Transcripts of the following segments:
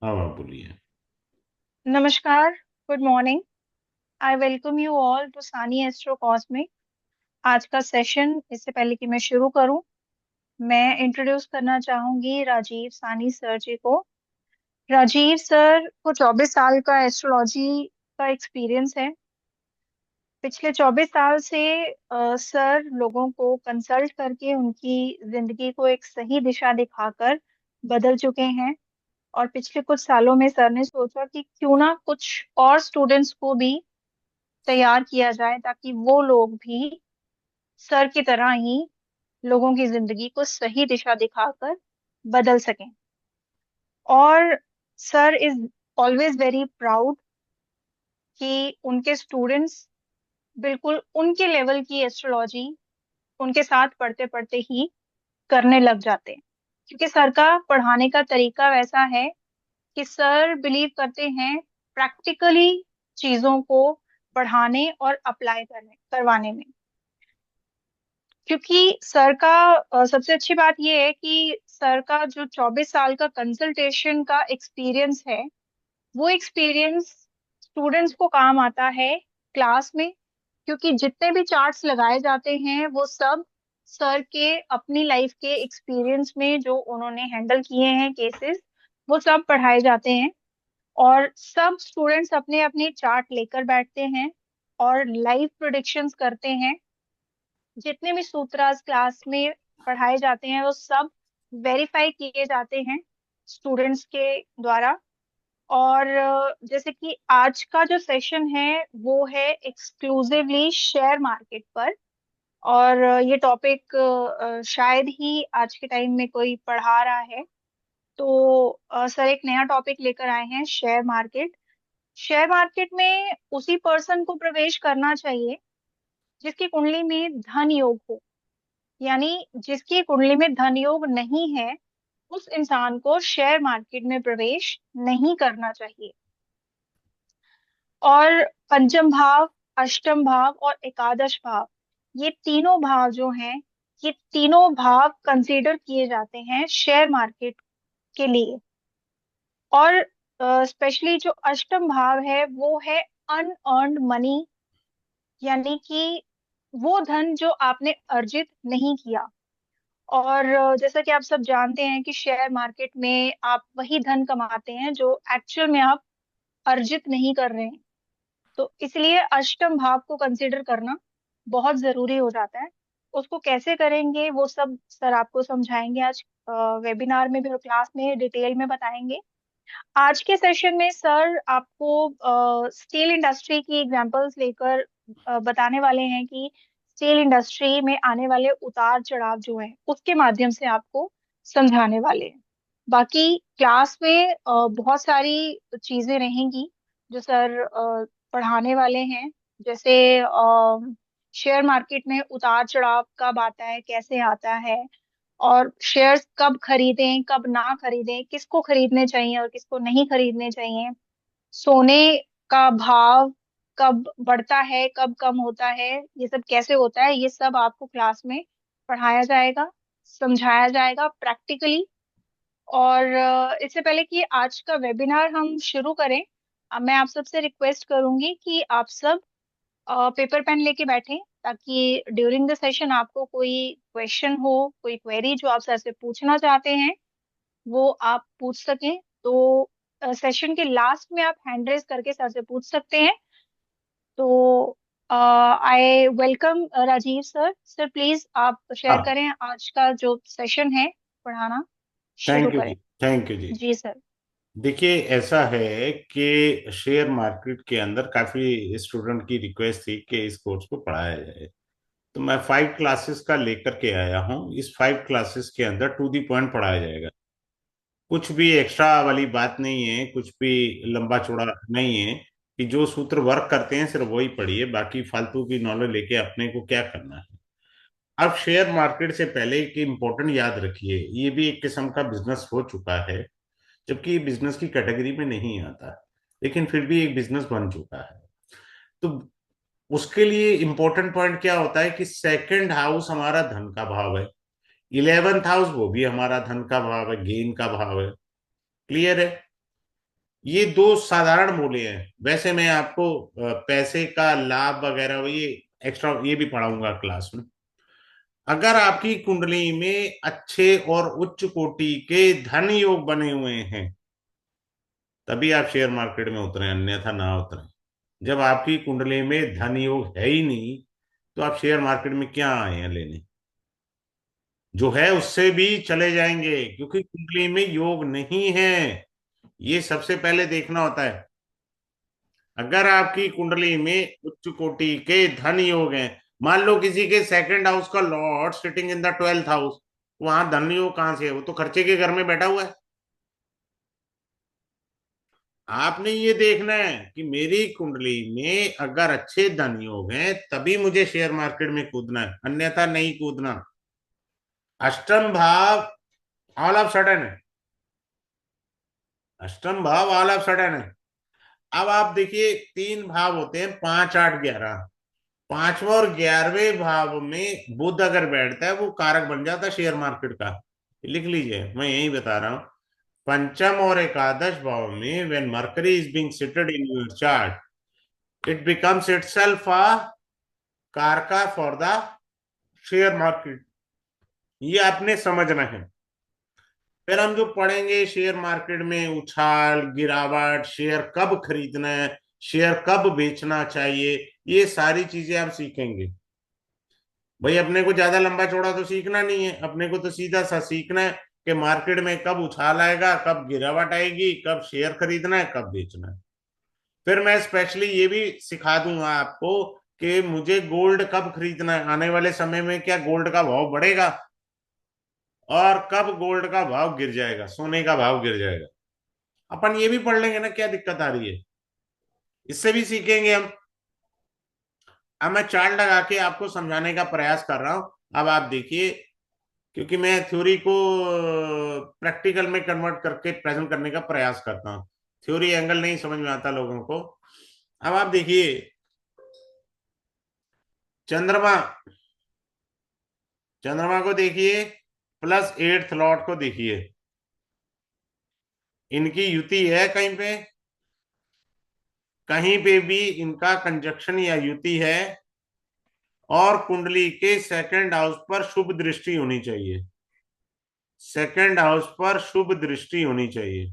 हाँ आप बोलिए। नमस्कार, good morning. I welcome you all to Sani astro cosmic. आज का सेशन, इससे पहले कि मैं शुरू करूं, मैं इंट्रोड्यूस करना चाहूंगी राजीव सानी सर जी को। राजीव सर को 24 साल का एस्ट्रोलॉजी का एक्सपीरियंस है। पिछले 24 साल से सर लोगों को कंसल्ट करके उनकी जिंदगी को एक सही दिशा दिखाकर बदल चुके हैं। और पिछले कुछ सालों में सर ने सोचा कि क्यों ना कुछ और स्टूडेंट्स को भी तैयार किया जाए ताकि वो लोग भी सर की तरह ही लोगों की जिंदगी को सही दिशा दिखाकर बदल सकें। और sir is always very proud कि उनके स्टूडेंट्स बिल्कुल उनके लेवल की एस्ट्रोलॉजी उनके साथ पढ़ते पढ़ते ही करने लग जाते हैं, क्योंकि सर का पढ़ाने का तरीका वैसा है कि सर बिलीव करते हैं प्रैक्टिकली चीजों को पढ़ाने और अप्लाई करने करवाने में। क्योंकि सर का सबसे अच्छी बात यह है कि सर का जो 24 साल का कंसल्टेशन का एक्सपीरियंस है, वो एक्सपीरियंस स्टूडेंट्स को काम आता है क्लास में। क्योंकि जितने भी चार्ट्स लगाए जाते हैं वो सब सर के अपनी लाइफ के एक्सपीरियंस में जो उन्होंने हैंडल किए हैं केसेस, वो सब पढ़ाए जाते हैं। और सब स्टूडेंट्स अपने अपने चार्ट लेकर बैठते हैं और लाइव प्रोडिक्शंस करते हैं। जितने भी सूत्रास क्लास में पढ़ाए जाते हैं वो सब वेरीफाई किए जाते हैं स्टूडेंट्स के द्वारा। और जैसे कि आज का जो सेशन है वो है एक्सक्लूसिवली शेयर मार्केट पर। और ये टॉपिक शायद ही आज के टाइम में कोई पढ़ा रहा है। तो सर एक नया टॉपिक लेकर आए हैं, शेयर मार्केट। शेयर मार्केट में उसी पर्सन को प्रवेश करना चाहिए जिसकी कुंडली में धन योग हो। यानी जिसकी कुंडली में धन योग नहीं है, उस इंसान को शेयर मार्केट में प्रवेश नहीं करना चाहिए। और पंचम भाव, अष्टम भाव और एकादश भाव, ये तीनों भाव जो हैं, ये तीनों भाव कंसीडर किए जाते हैं शेयर मार्केट के लिए। और स्पेशली जो अष्टम भाव है वो है अनअर्न्ड मनी, यानी कि वो धन जो आपने अर्जित नहीं किया। और जैसा कि आप सब जानते हैं कि शेयर मार्केट में आप वही धन कमाते हैं जो एक्चुअल में आप अर्जित नहीं कर रहे हैं। तो इसलिए अष्टम भाव को कंसीडर करना बहुत जरूरी हो जाता है। उसको कैसे करेंगे वो सब सर आपको समझाएंगे आज वेबिनार में भी और क्लास में डिटेल में बताएंगे। आज के सेशन में सर आपको स्टील इंडस्ट्री की एग्जांपल्स लेकर बताने वाले हैं कि स्टील इंडस्ट्री में आने वाले उतार चढ़ाव जो है उसके माध्यम से आपको समझाने वाले हैं। बाकी क्लास में बहुत सारी चीजें रहेंगी जो सर पढ़ाने वाले हैं। जैसे शेयर मार्केट में उतार चढ़ाव कब आता है, कैसे आता है, और शेयर्स कब खरीदें कब ना खरीदें, किसको खरीदने चाहिए और किसको नहीं खरीदने चाहिए, सोने का भाव कब बढ़ता है कब कम होता है, ये सब कैसे होता है, ये सब आपको क्लास में पढ़ाया जाएगा, समझाया जाएगा प्रैक्टिकली। और इससे पहले कि आज का वेबिनार हम शुरू करें, मैं आप सबसे रिक्वेस्ट करूंगी कि आप सब पेपर पेन लेके बैठें ताकि ड्यूरिंग द सेशन आपको कोई क्वेश्चन हो, कोई क्वेरी जो आप सर से पूछना चाहते हैं वो आप पूछ सकें। तो सेशन के लास्ट में आप हैंड रेज करके सर से पूछ सकते हैं। तो I welcome Rajiv sir. Sir please आप शेयर हाँ, करें आज का जो सेशन है, पढ़ाना शुरू थैंक यू करें। जी, थैंक यू जी। जी सर। देखिए ऐसा है कि शेयर मार्केट के अंदर काफी स्टूडेंट की रिक्वेस्ट थी कि इस कोर्स को पढ़ाया जाए। तो मैं 5 क्लासेस का लेकर के आया हूँ। इस 5 क्लासेस के अंदर टू दी पॉइंट पढ़ाया जाएगा। कुछ भी एक्स्ट्रा वाली बात नहीं है, कुछ भी लंबा चौड़ा नहीं है कि जो सूत्र वर्क करते हैं सिर्फ वही पढ़िए, बाकी फालतू की नॉलेज लेके अपने को क्या करना है। अब शेयर मार्केट से पहले एक इम्पोर्टेंट याद रखिए, ये भी एक किस्म का बिजनेस हो चुका है, जबकि ये बिजनेस की कैटेगरी में नहीं आता, लेकिन फिर भी एक बिजनेस बन चुका है। तो उसके लिए इंपॉर्टेंट पॉइंट क्या होता है कि सेकंड हाउस हमारा धन का भाव है, 11th हाउस वो भी हमारा धन का भाव है, गेन का भाव है। क्लियर है? ये दो साधारण मूल्य हैं। वैसे मैं आपको पैसे का लाभ वगैरह ये एक्स्ट्रा ये भी पढ़ाऊंगा क्लास में। अगर आपकी कुंडली में अच्छे और उच्च कोटि के धन योग बने हुए हैं, तभी आप शेयर मार्केट में उतरे, अन्यथा ना उतरे। जब आपकी कुंडली में धन योग है ही नहीं, तो आप शेयर मार्केट में क्या आए हैं लेने? जो है उससे भी चले जाएंगे, क्योंकि कुंडली में योग नहीं है। ये सबसे पहले देखना होता है। अगर आपकी कुंडली में उच्च कोटि के धन योग हैं, मान लो किसी के सेकंड हाउस का Lord sitting in the 12th house, वहां धन योग कहां से है? वो तो खर्चे के घर में बैठा हुआ है। आपने ये देखना है कि मेरी कुंडली में अगर अच्छे धन योग हैं, तभी मुझे शेयर मार्केट में कूदना है, अन्यथा नहीं कूदना। अष्टम भाव ऑल ऑफ सडन है। अष्टम भाव ऑल ऑफ सडन है। अब आप देखिए, तीन भाव होते हैं, 5, 8, 11। पांचवें और 11वें भाव में बुध अगर बैठता है, वो कारक बन जाता है शेयर मार्केट का। लिख लीजिए, मैं यही बता रहा हूं। पंचम और एकादश भाव में when mercury is being seated in your chart, it becomes itself a कारका फॉर द शेयर मार्केट। ये आपने समझना है। फिर हम जो पढ़ेंगे शेयर मार्केट में उछाल गिरावट, शेयर कब खरीदना है, शेयर कब बेचना चाहिए, ये सारी चीजें आप सीखेंगे। भाई अपने को ज्यादा लंबा चौड़ा तो सीखना नहीं है, अपने को तो सीधा सा सीखना है कि मार्केट में कब उछाल आएगा, कब गिरावट आएगी, कब शेयर खरीदना है, कब बेचना है। फिर मैं स्पेशली ये भी सिखा दूंगा आपको कि मुझे गोल्ड कब खरीदना है, आने वाले समय में क्या गोल्ड का भाव बढ़ेगा, और कब गोल्ड का भाव गिर जाएगा, सोने का भाव गिर जाएगा। अपन ये भी पढ़ लेंगे ना, क्या दिक्कत आ रही है? इससे भी सीखेंगे हम। अब मैं चार्ट लगा के आपको समझाने का प्रयास कर रहा हूं। अब आप देखिए, क्योंकि मैं थ्योरी को प्रैक्टिकल में कन्वर्ट करके प्रेजेंट करने का प्रयास करता हूँ। थ्योरी एंगल नहीं समझ में आता लोगों को। अब आप देखिए, चंद्रमा, चंद्रमा को देखिए, प्लस 8th लॉर्ड को देखिए। इनकी युति है कहीं पे? कहीं पे भी इनका कंजक्शन या युति है। और कुंडली के सेकंड हाउस पर शुभ दृष्टि होनी चाहिए। सेकंड हाउस पर शुभ दृष्टि होनी चाहिए।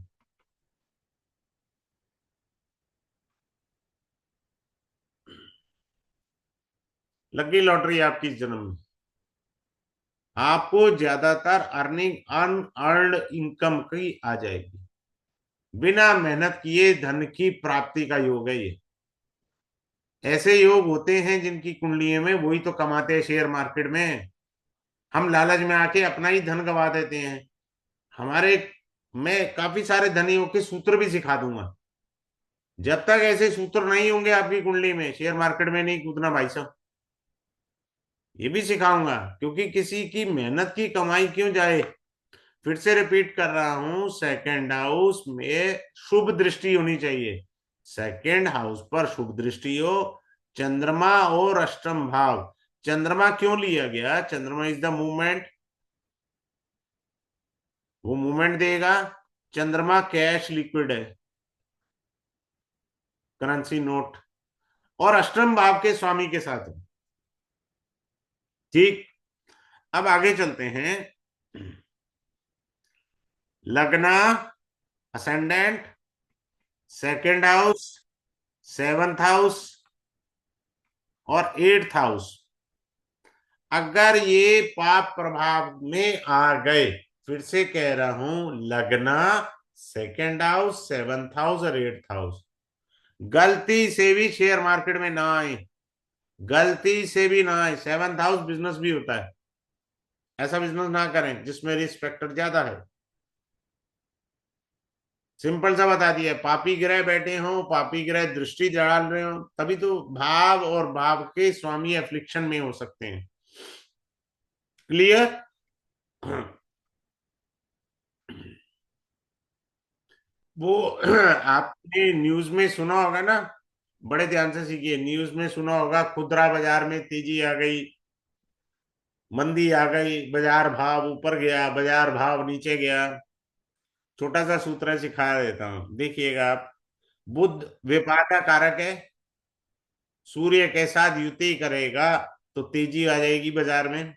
लगी लॉटरी आपकी जन्म में। आपको ज्यादातर अर्निंग अनअर्न्ड इनकम की आ जाएगी। बिना मेहनत किए धन की प्राप्ति का योग है ये। ऐसे योग होते हैं जिनकी कुंडलियों में, वही तो कमाते हैं शेयर मार्केट में। हम लालच में आके अपना ही धन गवा देते हैं। हमारे मैं काफी सारे धनियों के सूत्र भी सिखा दूंगा। जब तक ऐसे सूत्र नहीं होंगे आपकी कुंडली में, शेयर मार्केट में नहीं कूदना भाई साहब। ये भी सिखाऊंगा, क्योंकि किसी की मेहनत की कमाई क्यों जाए। फिर से रिपीट कर रहा हूं, सेकंड हाउस में शुभ दृष्टि होनी चाहिए। सेकंड हाउस पर शुभ दृष्टि हो। चंद्रमा और अष्टम भाव। चंद्रमा क्यों लिया गया? चंद्रमा इज द मूवमेंट। वो मूवमेंट देगा। चंद्रमा कैश लिक्विड है, करेंसी नोट। और अष्टम भाव के स्वामी के साथ है। ठीक। अब आगे चलते हैं। लग्न, ascendant, second house, seventh house और 8th हाउस, अगर ये पाप प्रभाव में आ गए, फिर से कह रहा हूं, लग्न, सेकंड हाउस, सेवंथ हाउस और 8th हाउस, गलती से भी शेयर मार्केट में ना आए। गलती से भी ना आए। सेवंथ हाउस बिजनेस भी होता है। ऐसा बिजनेस ना करें जिसमें रिस्क फैक्टर ज्यादा है। सिंपल सा बता दिया, पापी ग्रह बैठे हों, पापी ग्रह दृष्टि डाल रहे हो, तभी तो भाव और भाव के स्वामी एफ्लिक्शन में हो सकते हैं। क्लियर? वो आपने न्यूज में सुना होगा ना, बड़े ध्यान से सीखिए। न्यूज में सुना होगा, खुदरा बाजार में तेजी आ गई, मंदी आ गई, बाजार भाव ऊपर गया, बाजार भाव नीचे गया। छोटा सा सूत्र सिखा देता हूं, देखिएगा आप। बुध व्यापार का कारक है, सूर्य के साथ युति करेगा तो तेजी आ जाएगी बाजार में।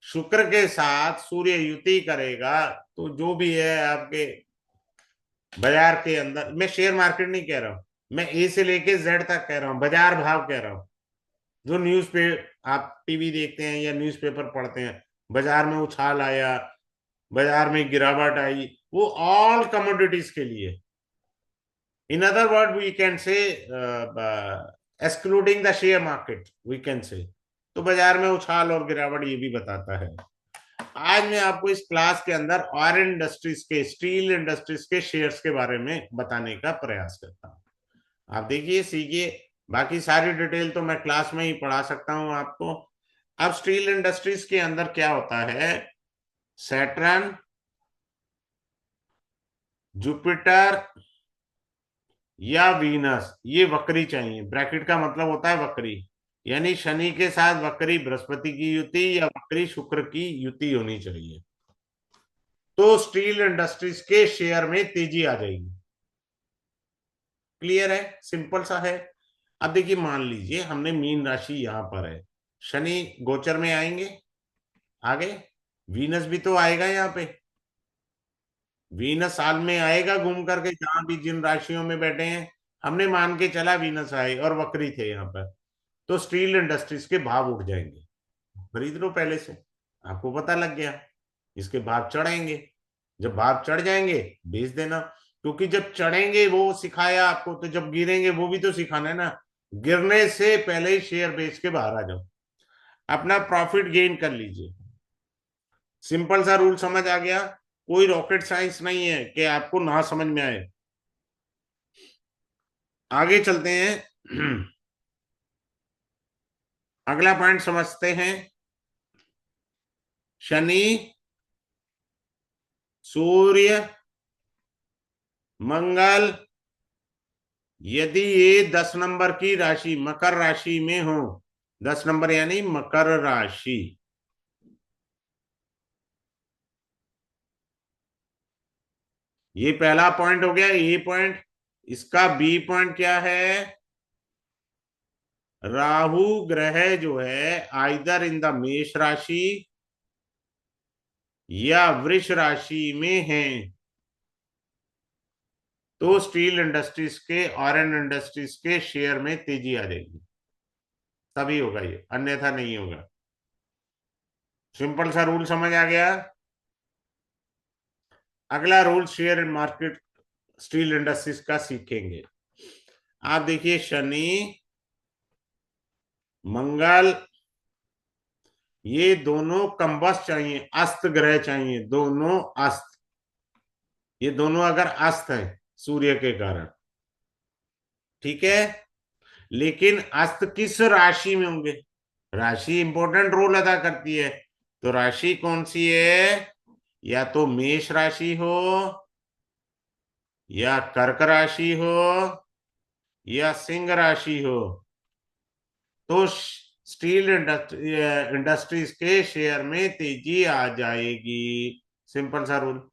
शुक्र के साथ सूर्य युति करेगा तो जो भी है आपके बाजार के अंदर, मैं शेयर मार्केट नहीं कह रहा हूं, मैं ए से लेके जेड तक कह रहा हूं, बाजार भाव कह रहा हूं। जो न्यूज पे आप टीवी देखते हैं या न्यूज़पेपर पढ़ते हैं, बाजार में उछाल आया, बाजार में गिरावट आई, वो ऑल कमोडिटीज के लिए। In other word we can say excluding the share market we can say. तो बाजार में उछाल और गिरावट ये भी बताता है। आज मैं आपको इस क्लास के अंदर आयरन इंडस्ट्रीज के, स्टील इंडस्ट्रीज के शेयर्स के बारे में बताने का प्रयास करता हूं। आप देखिए, सीखिए। बाकी सारी डिटेल तो मैं क्लास में ही पढ़ा सकता हूं आपको। अब स्टील इंडस्ट्रीज के अंदर क्या होता है, सैटर्न, जुपिटर या वीनस, ये वक्री चाहिए। ब्रैकेट का मतलब होता है वक्री, यानी शनि के साथ वक्री बृहस्पति की युति या वक्री शुक्र की युति होनी चाहिए, तो स्टील इंडस्ट्रीज के शेयर में तेजी आ जाएगी। क्लियर है, सिंपल सा है। अब देखिए, मान लीजिए हमने मीन राशि यहां पर है, शनि गोचर में आएंगे, आगे वीनस भी तो आएगा यहाँ पे। वीनस साल में आएगा घूम करके, जहां भी जिन राशियों में बैठे हैं। हमने मान के चला वीनस आए और वक्री थे यहाँ पर, तो स्टील इंडस्ट्रीज के भाव उठ जाएंगे। खरीद लो पहले से, आपको पता लग गया। इसके भाव चढ़ेंगे, जब भाव चढ़ जाएंगे बेच देना, क्योंकि जब चढ़ेंगे वो सिखाया आपको, तो जब गिरेंगे वो भी तो सिखाना है ना। गिरने से पहले ही शेयर बेच के बाहर आ जाओ, अपना प्रॉफिट गेन कर लीजिए। सिंपल सा रूल समझ आ गया। कोई रॉकेट साइंस नहीं है कि आपको ना समझ में आए। आगे चलते हैं। अगला पॉइंट समझते हैं। शनि, सूर्य, मंगल, यदि ये 10 नंबर की राशि मकर राशि में हो, 10 नंबर यानी मकर राशि, ये पहला पॉइंट हो गया, ए पॉइंट। इसका बी पॉइंट क्या है, राहु ग्रह जो है आइदर इन द मेष राशि या वृष राशि में है, तो स्टील इंडस्ट्रीज के, आयरन इंडस्ट्रीज के शेयर में तेजी आ जाएगी। तभी होगा ये, अन्यथा नहीं होगा। सिंपल सा रूल समझ आ गया। अगला rule share market steel industries का सीखेंगे। आप देखिए, शनि, मंगल, ये दोनों कंबस्ट चाहिए, अस्त ग्रह चाहिए, दोनों अस्त। ये दोनों अगर अस्त है सूर्य के कारण, ठीक है। लेकिन अस्त किस राशि में होंगे, राशि इंपॉर्टेंट रोल अदा करती है। तो राशि कौन सी है, या तो मेष राशि हो, या कर्क राशि हो, या सिंह राशि हो, तो स्टील इंडस्ट्रीज के शेयर में तेजी आ जाएगी। सिंपल सा रूल।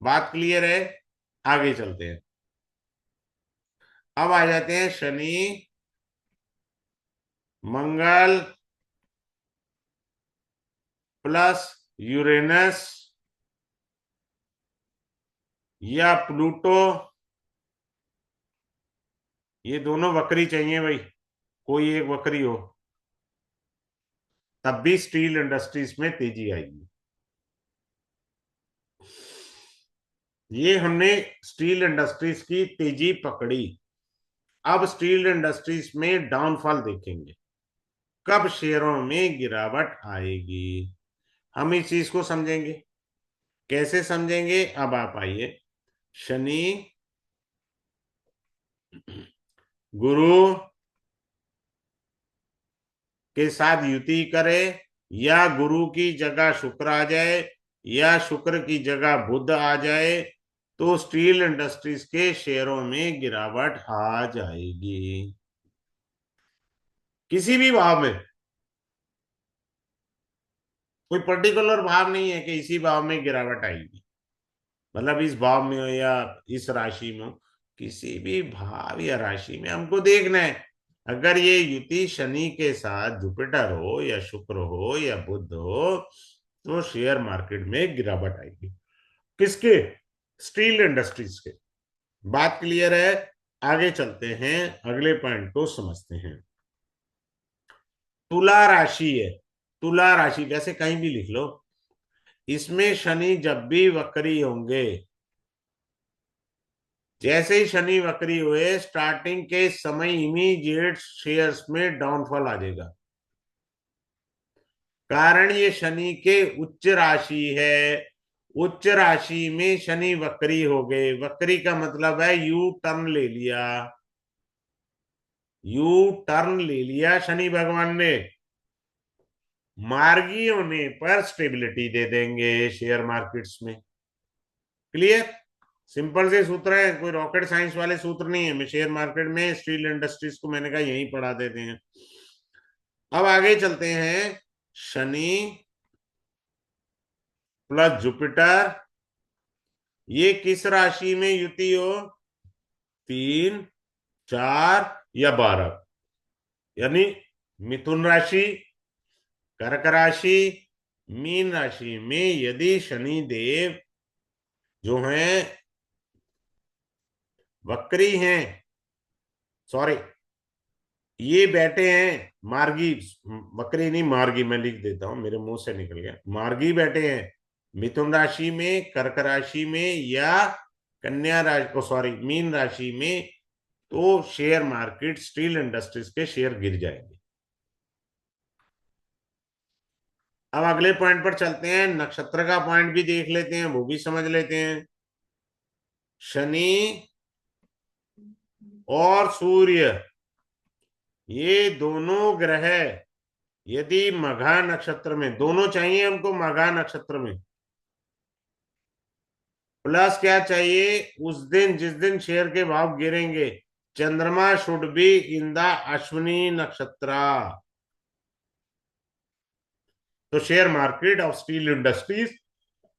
बात क्लियर है। आगे चलते हैं। अब आ जाते हैं शनि, मंगल प्लस यूरेनस या प्लूटो, ये दोनों वक्री चाहिए भाई, कोई एक वक्री हो, तब भी स्टील इंडस्ट्रीज में तेजी आएगी। ये हमने स्टील इंडस्ट्रीज की तेजी पकड़ी। अब स्टील इंडस्ट्रीज में डाउनफॉल देखेंगे, कब शेयरों में गिरावट आएगी, हम इस चीज को समझेंगे। कैसे समझेंगे, अब आप आइए। शनि, गुरु के साथ युति करे, या गुरु की जगह शुक्र आ जाए, या शुक्र की जगह बुध आ जाए, तो स्टील इंडस्ट्रीज के शेयरों में गिरावट आ जाएगी, किसी भी भाव में। कोई पर्टिकुलर भाव नहीं है कि इसी भाव में गिरावट आएगी, मतलब इस भाव में हो या इस राशि में हो, किसी भी भाव या राशि में हमको देखना है। अगर ये युति शनि के साथ जुपिटर हो या शुक्र हो या बुध हो, तो शेयर मार्केट में गिरावट आएगी। किसके? स्टील इंडस्ट्रीज के। बात क्लियर है? आगे चलते हैं, अगले पॉइंट को समझते हैं। तुला राशि है, तुला राशि वैसे कहीं भी लिख लो, इसमें शनि जब भी वक्री होंगे, जैसे ही शनि वक्री हुए स्टार्टिंग के समय इमीडिएट शेयर्स में डाउनफॉल आ जाएगा। कारण ये शनि के उच्च राशि है, उच्च राशि में शनि वक्री हो गए, वक्री का मतलब है यू टर्न ले लिया, यू टर्न ले लिया शनि भगवान ने। मार्गी होने पर स्टेबिलिटी दे देंगे शेयर मार्केट्स में। क्लियर? सिंपल से सूत्र है, कोई रॉकेट साइंस वाले सूत्र नहीं है। मैं शेयर मार्केट में स्टील इंडस्ट्रीज को मैंने कहा यही पढ़ा देते हैं। अब आगे चलते हैं। शनि प्लस जुपिटर, ये किस राशि में युति हो? 3, 4 या 12, यानी मिथुन राशि, कर्क राशि, मीन राशि में यदि शनि देव जो हैं वक्री हैं, सॉरी ये बैठे हैं मार्गी, वक्री नहीं मार्गी, मैं लिख देता हूं मेरे मुंह से निकल गया, मार्गी बैठे हैं मिथुन राशि में, कर्क राशि में या कन्या राशि, सॉरी मीन राशि में, तो शेयर मार्केट स्टील इंडस्ट्रीज के शेयर गिर जाएंगे। अब अगले पॉइंट पर चलते हैं, नक्षत्र का पॉइंट भी देख लेते हैं, वो भी समझ लेते हैं। शनि और सूर्य, ये दोनों ग्रह यदि मघा नक्षत्र में, दोनों चाहिए हमको मघा नक्षत्र में, प्लस क्या चाहिए, उस दिन जिस दिन शेयर के भाव गिरेंगे, चंद्रमा should be in the Ashwini नक्षत्र, तो share market of steel industries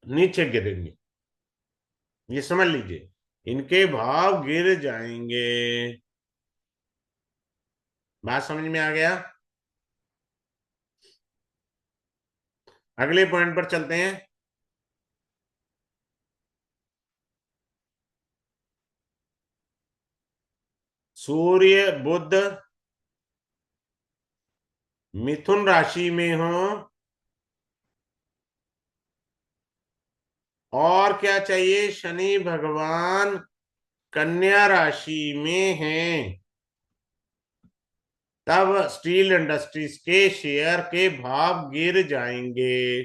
नीचे गिरेंगे। ये समझ लीजिए, इनके भाव गिर जाएंगे। बात समझ में आ गया? अगले पॉइंट पर चलते हैं। सूर्य बुध मिथुन राशि में हो, और क्या चाहिए, शनि भगवान कन्या राशि में हैं, तब स्टील इंडस्ट्रीज के शेयर के भाव गिर जाएंगे।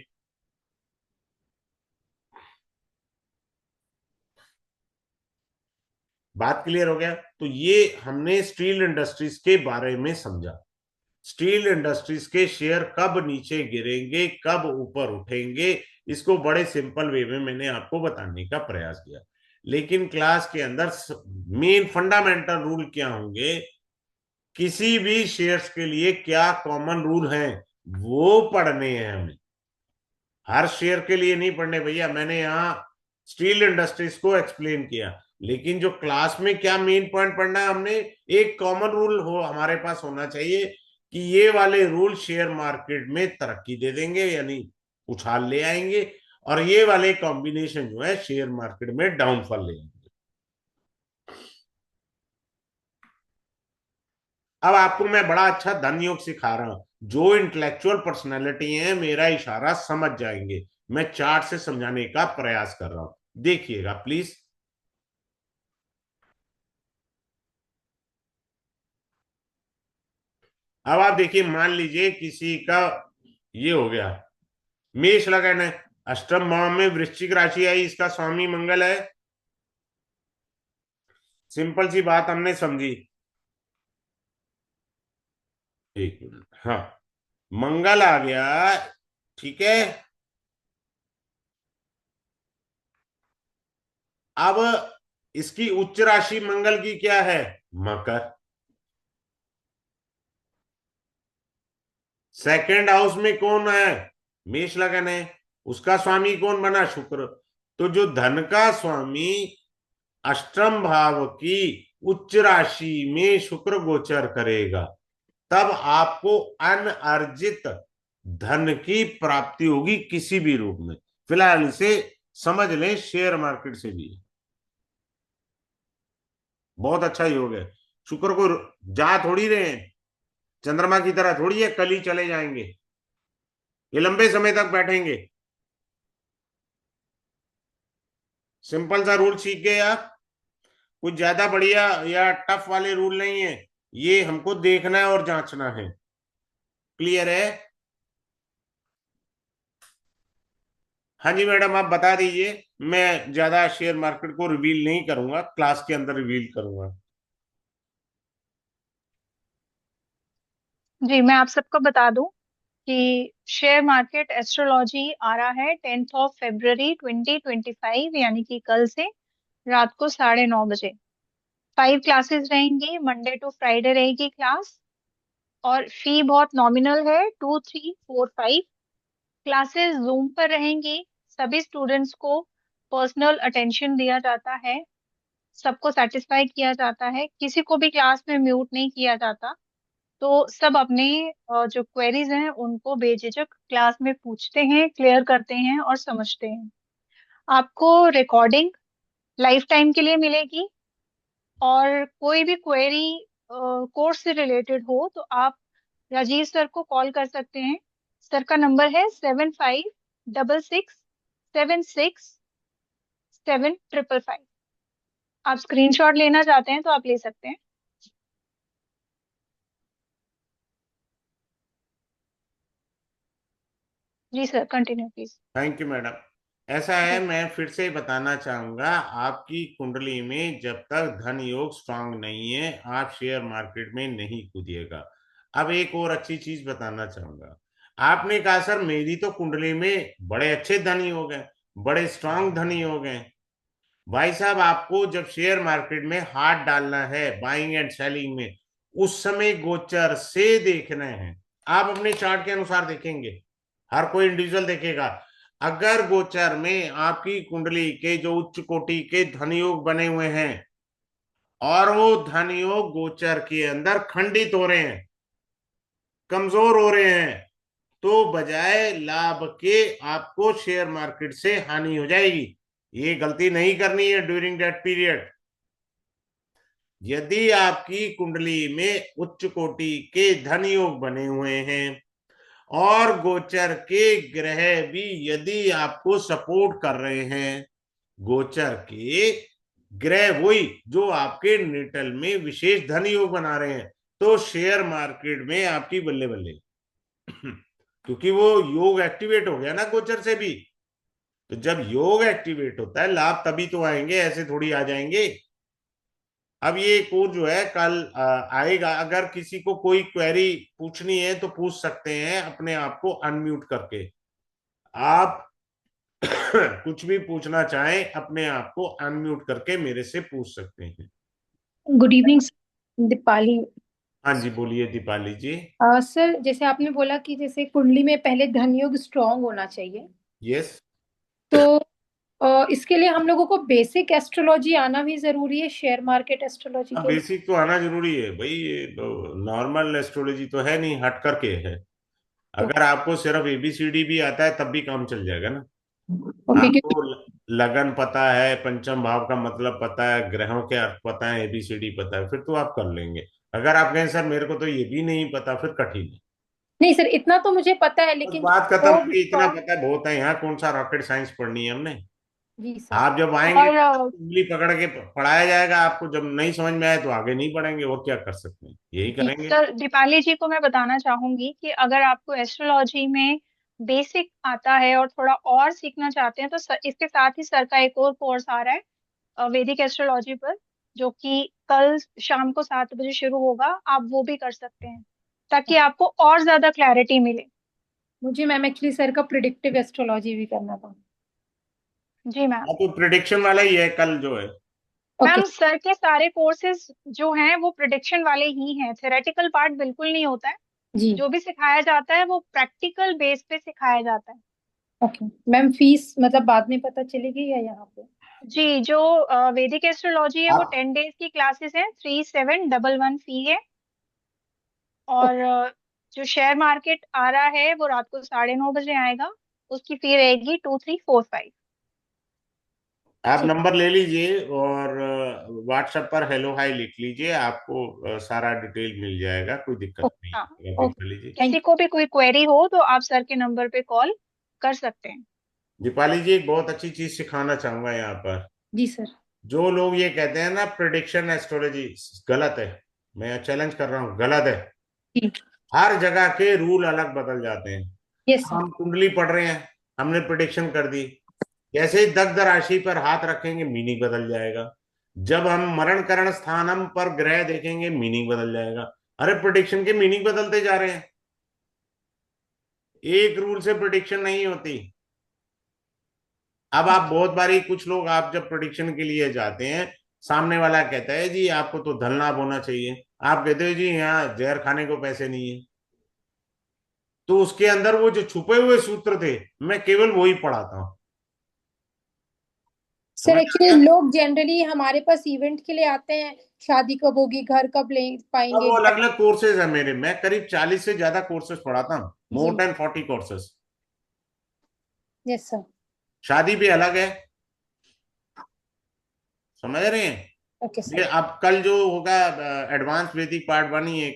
बात क्लियर हो गया? तो ये हमने स्टील इंडस्ट्रीज के बारे में समझा। स्टील इंडस्ट्रीज के शेयर कब नीचे गिरेंगे, कब ऊपर उठेंगे, इसको बड़े सिंपल वे में मैंने आपको बताने का प्रयास किया। लेकिन क्लास के अंदर मेन फंडामेंटल रूल क्या होंगे, किसी भी शेयर्स के लिए क्या कॉमन रूल हैं, वो पढ़ने हैं हमें। हर शेयर के लिए नहीं पढ़ने भैया, मैंने यहाँ स्टील इंडस्ट्रीज को एक्सप्लेन किया, लेकिन जो क्लास में क्या मेन पॉइंट पढ़ना है हमने, एक कॉमन रूल हो हमारे पास होना चाहिए कि ये वाले रूल शेयर मार्केट में तरक्की दे देंगे, यानी उछाल ले आएंगे, और ये वाले कॉम्बिनेशन जो है शेयर मार्केट में डाउनफॉल ले आएंगे। अब आपको मैं बड़ा अच्छा धन योग सिखा रहा हूं, जो इंटेलेक्चुअल पर्सनैलिटी है मेरा इशारा समझ जाएंगे। मैं चार्ट से समझाने का प्रयास कर रहा हूं, देखिएगा प्लीज। अब आप देखिए, मान लीजिए किसी का ये हो गया, मेष लगन है, अष्टम भाव में वृश्चिक राशि आई, इसका स्वामी मंगल है। सिंपल सी बात हमने समझी। एक मिनट, हाँ, मंगल आ गया, ठीक है। अब इसकी उच्च राशि मंगल की क्या है? मकर। सेकंड हाउस में कौन है? मेष लगन है, उसका स्वामी कौन बना? शुक्र। तो जो धन का स्वामी अष्टम भाव की उच्च राशि में शुक्र गोचर करेगा, तब आपको अनअर्जित धन की प्राप्ति होगी किसी भी रूप में। फिलहाल इसे समझ लें, शेयर मार्केट से भी बहुत अच्छा योग है। शुक्र को जा थोड़ी रहे हैं, चंद्रमा की तरह थोड़ी है कल ही चले जाएंगे, ये लंबे समय तक बैठेंगे। सिंपल सा रूल सीख गए आप, कुछ ज्यादा बढ़िया या टफ वाले रूल नहीं है, ये हमको देखना है और जांचना है। क्लियर है? हाँ जी मैडम, आप बता दीजिए। मैं ज्यादा शेयर मार्केट को रिवील नहीं करूंगा, क्लास के अंदर रिवील करूंगा। जी, मैं आप सबको बता दूं कि शेयर मार्केट एस्ट्रोलॉजी आ रहा है 10 फरवरी 2025, यानी कि कल से रात को 9:30 बजे। 5 क्लासेस रहेंगी, मंडे टू फ्राइडे रहेगी क्लास। और फी बहुत नॉमिनल है, 2345। क्लासेस जूम पर रहेंगी। सभी स्टूडेंट्स को पर्सनल अटेंशन दिया जाता है, सबको सेटिस्फाई किया जाता है, किसी को भी क्लास में म्यूट नहीं किया जाता। तो सब अपने जो क्वेरीज हैं उनको बेझिझक क्लास में पूछते हैं, क्लियर करते हैं और समझते हैं। आपको रिकॉर्डिंग लाइफ टाइम के लिए मिलेगी। और कोई भी क्वेरी कोर्स से रिलेटेड हो तो आप राजीव सर को कॉल कर सकते हैं। सर का नंबर है 7566767555। आप स्क्रीनशॉट लेना चाहते हैं तो आप ले सकते हैं। जी sir, continue please. Thank you madam. ऐसा है, जी। मैं फिर से बताना चाहूंगा, आपकी कुंडली में जब तक धन योग स्ट्रांग नहीं है, आप शेयर मार्केट में नहीं कूदिएगा। अब एक और अच्छी चीज बताना चाहूंगा। आपने कहा सर मेरी तो कुंडली में बड़े अच्छे धन योग हैं, बड़े स्ट्रांग धन योग हैं। भाई साहब, आपको जब शेयर मार्केट में हाथ डालना है बाइंग एंड सेलिंग में, उस समय गोचर से देखना है। आप अपने चार्ट के अनुसार देखेंगे, हर कोई इंडिविजुअल देखेगा। अगर गोचर में आपकी कुंडली के जो उच्च कोटि के धन योग बने हुए हैं और वो धन योग गोचर के अंदर खंडित हो रहे हैं, कमजोर हो रहे हैं, तो बजाय लाभ के आपको शेयर मार्केट से हानि हो जाएगी। ये गलती नहीं करनी है ड्यूरिंग दैट पीरियड। यदि आपकी कुंडली में उच्च कोटि के धन योग बने हुए हैं और गोचर के ग्रह भी यदि आपको सपोर्ट कर रहे हैं, गोचर के ग्रह वही जो आपके नेटल में विशेष धन योग बना रहे हैं, तो शेयर मार्केट में आपकी बल्ले बल्ले। क्योंकि वो योग एक्टिवेट हो गया ना गोचर से भी। तो जब योग एक्टिवेट होता है, लाभ तभी तो आएंगे, ऐसे थोड़ी आ जाएंगे। अब ये कोड जो है कल आएगा। अगर किसी को कोई क्वेरी पूछनी है तो पूछ सकते हैं अपने आप को अनम्यूट करके। आप कुछ भी पूछना चाहें अपने आप को अनम्यूट करके मेरे से पूछ सकते हैं। Good evening Deepali. हाँ जी, बोलिए दीपाली जी। सर, जैसे आपने बोला कि जैसे कुंडली में पहले धन योग स्ट्रांग होना चाहिए, यस। तो इसके लिए हम लोगों को बेसिक एस्ट्रोलॉजी आना भी जरूरी है शेयर मार्केट एस्ट्रोलॉजी हाँ, के लिए। बेसिक तो आना जरूरी है भाई, ये नॉर्मल एस्ट्रोलॉजी तो है नहीं, हट करके है। तो अगर आपको सिर्फ एबीसीडी भी आता है तब भी काम चल जाएगा ना। ओके, क्योंकि आपको लगन पता है, पंचम भाव का मतलब पता है, ग्रहों के अर्थ पता है, एबीसीडी पता है, फिर तो आप कर लेंगे। अगर आप कहें सर मेरे को तो ये भी नहीं पता, फिर कठिन है। नहीं सर, इतना तो मुझे पता है, बस लेकिन बात खत्म योग होगी, इतना स्ट्रांग। पता है बहुत है, यहाँ कौन सा रॉकेट साइंस पढ़नी है हमने। जी सर। आप जब आएंगे और उंगली पकड़ के पढ़ाया जाएगा आपको, जब नहीं समझ में आए तो आगे नहीं बढ़ेंगे, और क्या कर सकते हैं, यही जी करेंगे। सर, दीपाली जी को मैं बताना चाहूंगी कि अगर आपको एस्ट्रोलॉजी में बेसिक आता है और थोड़ा और सीखना चाहते हैं तो इसके साथ ही सर का एक और कोर्स आ रहा है वैदिक एस्ट्रोलॉजी पर, जो कि कल शाम को 7 बजे शुरू होगा। आप वो भी कर सकते हैं ताकि आपको और ज्यादा क्लैरिटी मिले। मुझे मैम एक्चुअली सर का प्रिडिक्टिव एस्ट्रोलॉजी भी करना था। जी मैम। हाँ, तो प्रिडिक्शन वाला ही है कल जो है। ओके। मैम, सर के सारे कोर्सेज जो हैं वो प्रिडिक्शन वाले ही हैं, थेरेटिकल पार्ट बिल्कुल नहीं होता है। जी। जो भी सिखाया जाता है वो प्रैक्टिकल बेस पे सिखाया जाता है। ओके मैम, फीस मतलब बाद में पता चलेगी या यहाँ पे? जी, जो वैदिक एस्ट्रोलॉजी है वो आप 10 डेज की क्लासेस हैं, 3711 फी है। और ओके। जो शेयर मार्केट आ रहा है वो रात को 9:30 बजे आएगा, उसकी फी रहेगी 2345। आप ठीक। नंबर ले लीजिए और व्हाट्सएप पर हेलो हाय लिख लीजिए, आपको सारा डिटेल मिल जाएगा, कोई दिक्कत ओके। नहीं हाँ, है, आप ओके। लिख लीजिए। किसी थैंक को भी कोई क्वेरी हो तो आप सर के नंबर पे कॉल कर सकते हैं। दीपाली जी, एक बहुत अच्छी चीज सिखाना चाहूंगा यहाँ पर। यू। जी सर। जो लोग ये कहते हैं ना प्रिडिक्शन एस्ट्रोलॉजी गलत है, मैं चैलेंज कर रहा हूँ, गलत है। जी। हर जगह के रूल अलग बदल जाते हैं। Yes sir. हम कुंडली पढ़ रहे हैं, हमने प्रिडिक्शन कर दी, जैसे ही दग्ध राशि पर हाथ रखेंगे मीनिंग बदल जाएगा। जब हम मरण करण स्थानम पर ग्रह देखेंगे मीनिंग बदल जाएगा। अरे प्रिडिक्शन के मीनिंग बदलते जा रहे हैं, एक रूल से प्रिडिक्शन नहीं होती। अब आप बहुत बारी कुछ लोग, आप जब प्रिडिक्शन के लिए जाते हैं, सामने वाला कहता है जी आपको तो धन लाभ होना चाहिए, आप कहते हो जी यहाँ जहर खाने को पैसे नहीं है। तो उसके अंदर वो जो छुपे हुए सूत्र थे, मैं केवल वही पढ़ाता हूँ। सर समझ आ एक्चुअली गया? लोग जनरली हमारे पास इवेंट के लिए आते हैं, शादी कब होगी, घर कब ले अब पाएंगे। वो अलग अलग कोर्सेज है मेरे, मैं करीब 40 से ज्यादा कोर्सेज पढ़ाता हूँ, मोर जी। Then 40 courses. Yes sir. शादी भी अलग है, समझ रहे हैं? ओके ये सर। अब कल जो होगा एडवांस वैदिक पार्ट 1 ही है,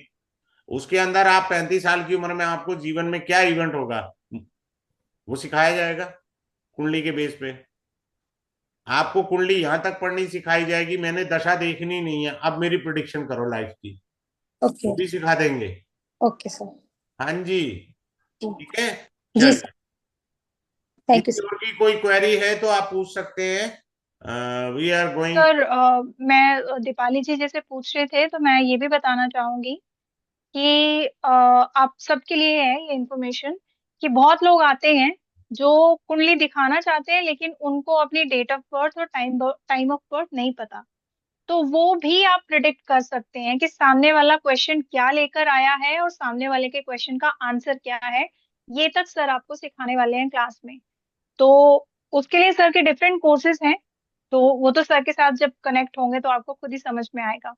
उसके अंदर आप 35 साल की उम्र में आपको जीवन में क्या इवेंट होगा वो सिखाया जाएगा, कुंडली के बेस पे। आपको कुंडली यहां तक पढ़नी सिखाई जाएगी, मैंने दशा देखनी नहीं है, अब मेरी प्रिडिक्शन करो लाइफ की, ओके। वो भी सिखा देंगे। Okay sir. हाँ जी, जी। ठीक है। जी चलिए, सर। थैंक यू किसी सर। और की कोई क्वेरी है तो आप पूछ सकते हैं, वी आर गोइंग। सर मैं दीपाली जी जैसे पूछ रहे थे तो मैं ये भी बताना चाहूंगी कि आप सबके लिए है ये इन्फॉर्मेशन, कि बहुत लोग आते हैं जो कुंडली दिखाना चाहते हैं लेकिन उनको अपनी डेट ऑफ बर्थ और टाइम ऑफ बर्थ नहीं पता। तो वो भी आप प्रिडिक्ट कर सकते हैं कि सामने वाला क्वेश्चन क्या लेकर आया है और सामने वाले के क्वेश्चन का आंसर क्या है। ये तक सर आपको सिखाने वाले हैं क्लास में। तो उसके लिए सर के डिफरेंट कोर्सेज हैं, तो वो तो सर के साथ जब कनेक्ट होंगे तो आपको खुद ही समझ में आएगा।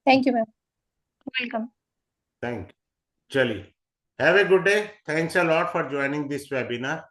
Thank you ma'am. Welcome. Thank, चलिए, have a good day, thanks a lot for joining this webinar.